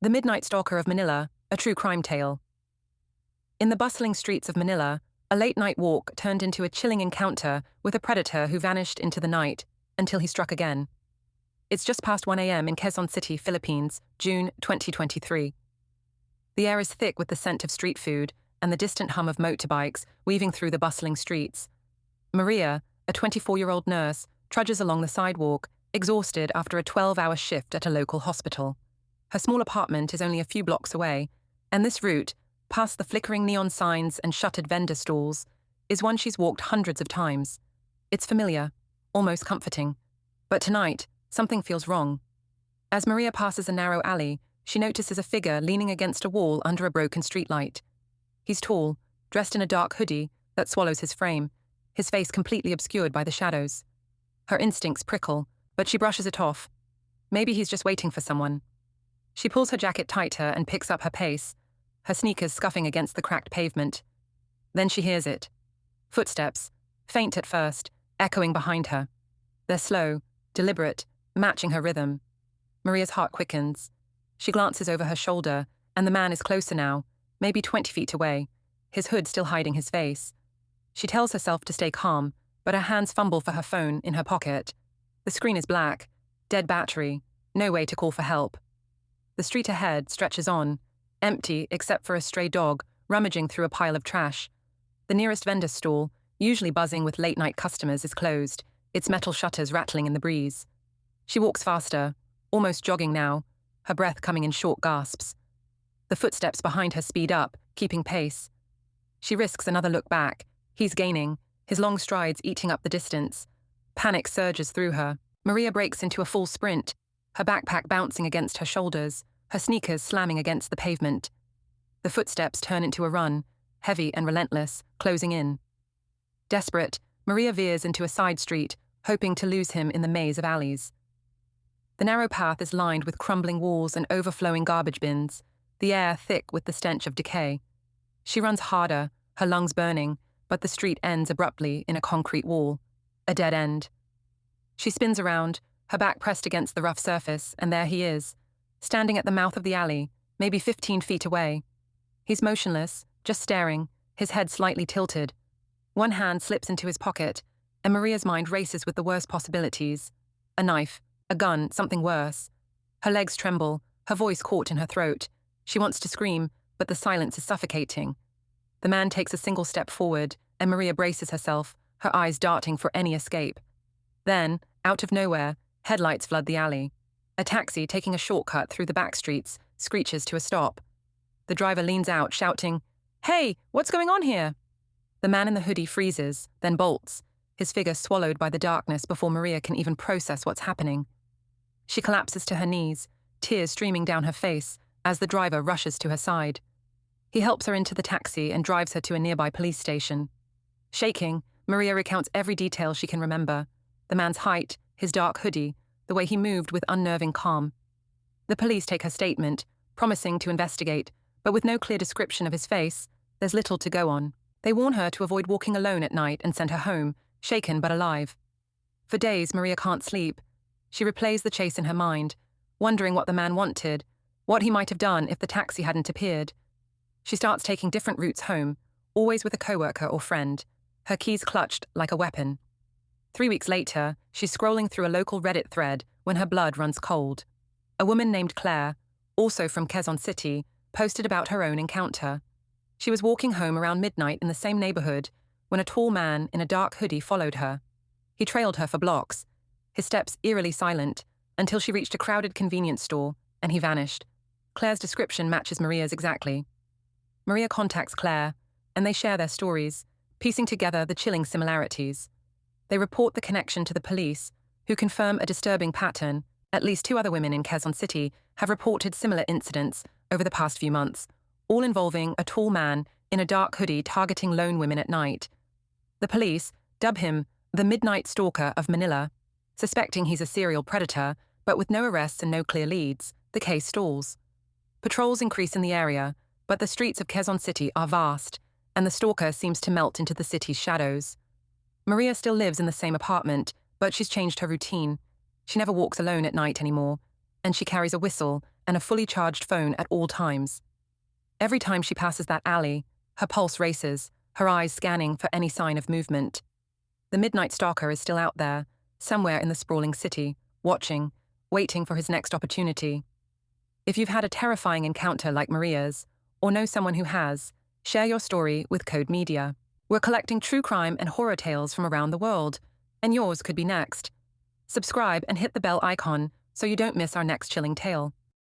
The Midnight Stalker of Manila, a true crime tale. In the bustling streets of Manila, a late-night walk turned into a chilling encounter with a predator who vanished into the night until he struck again. It's just past 1 a.m. in Quezon City, Philippines, June 2023. The air is thick with the scent of street food and the distant hum of motorbikes weaving through the bustling streets. Maria, a 24-year-old nurse, trudges along the sidewalk, exhausted after a 12-hour shift at a local hospital. Her small apartment is only a few blocks away, and this route, past the flickering neon signs and shuttered vendor stalls, is one she's walked hundreds of times. It's familiar, almost comforting. But tonight, something feels wrong. As Maria passes a narrow alley, she notices a figure leaning against a wall under a broken streetlight. He's tall, dressed in a dark hoodie that swallows his frame, his face completely obscured by the shadows. Her instincts prickle, but she brushes it off. Maybe he's just waiting for someone. She pulls her jacket tighter and picks up her pace, her sneakers scuffing against the cracked pavement. Then she hears it. Footsteps, faint at first, echoing behind her. They're slow, deliberate, matching her rhythm. Maria's heart quickens. She glances over her shoulder, and the man is closer now, maybe 20 feet away, his hood still hiding his face. She tells herself to stay calm, but her hands fumble for her phone in her pocket. The screen is black, dead battery, no way to call for help. The street ahead stretches on, empty except for a stray dog rummaging through a pile of trash. The nearest vendor stall, usually buzzing with late-night customers, is closed, its metal shutters rattling in the breeze. She walks faster, almost jogging now, her breath coming in short gasps. The footsteps behind her speed up, keeping pace. She risks another look back. He's gaining, his long strides eating up the distance. Panic surges through her. Maria breaks into a full sprint, her backpack bouncing against her shoulders, her sneakers slamming against the pavement. The footsteps turn into a run, heavy and relentless, closing in. Desperate, Maria veers into a side street, hoping to lose him in the maze of alleys. The narrow path is lined with crumbling walls and overflowing garbage bins, the air thick with the stench of decay. She runs harder, her lungs burning, but the street ends abruptly in a concrete wall, a dead end. She spins around, her back pressed against the rough surface, and there he is, standing at the mouth of the alley, maybe 15 feet away. He's motionless, just staring, his head slightly tilted. One hand slips into his pocket, and Maria's mind races with the worst possibilities. A knife, a gun, something worse. Her legs tremble, her voice caught in her throat. She wants to scream, but the silence is suffocating. The man takes a single step forward, and Maria braces herself, her eyes darting for any escape. Then, out of nowhere, headlights flood the alley. A taxi taking a shortcut through the back streets screeches to a stop. The driver leans out, shouting, "Hey, what's going on here?" The man in the hoodie freezes, then bolts, his figure swallowed by the darkness before Maria can even process what's happening. She collapses to her knees, tears streaming down her face, as the driver rushes to her side. He helps her into the taxi and drives her to a nearby police station. Shaking, Maria recounts every detail she can remember. The man's height, his dark hoodie, the way he moved with unnerving calm. The police take her statement, promising to investigate, but with no clear description of his face, there's little to go on. They warn her to avoid walking alone at night and send her home, shaken but alive. For days, Maria can't sleep. She replays the chase in her mind, wondering what the man wanted, what he might have done if the taxi hadn't appeared. She starts taking different routes home, always with a coworker or friend, her keys clutched like a weapon. 3 weeks later, she's scrolling through a local Reddit thread when her blood runs cold. A woman named Claire, also from Quezon City, posted about her own encounter. She was walking home around midnight in the same neighborhood when a tall man in a dark hoodie followed her. He trailed her for blocks, his steps eerily silent, until she reached a crowded convenience store, and he vanished. Claire's description matches Maria's exactly. Maria contacts Claire, and they share their stories, piecing together the chilling similarities. They report the connection to the police, who confirm a disturbing pattern. At least 2 other women in Quezon City have reported similar incidents over the past few months, all involving a tall man in a dark hoodie targeting lone women at night. The police dub him the Midnight Stalker of Manila. Suspecting he's a serial predator, but with no arrests and no clear leads, the case stalls. Patrols increase in the area, but the streets of Quezon City are vast, and the stalker seems to melt into the city's shadows. Maria still lives in the same apartment, but she's changed her routine. She never walks alone at night anymore, and she carries a whistle and a fully charged phone at all times. Every time she passes that alley, her pulse races, her eyes scanning for any sign of movement. The midnight stalker is still out there, somewhere in the sprawling city, watching, waiting for his next opportunity. If you've had a terrifying encounter like Maria's, or know someone who has, share your story with Code Media. We're collecting true crime and horror tales from around the world, and yours could be next. Subscribe and hit the bell icon so you don't miss our next chilling tale.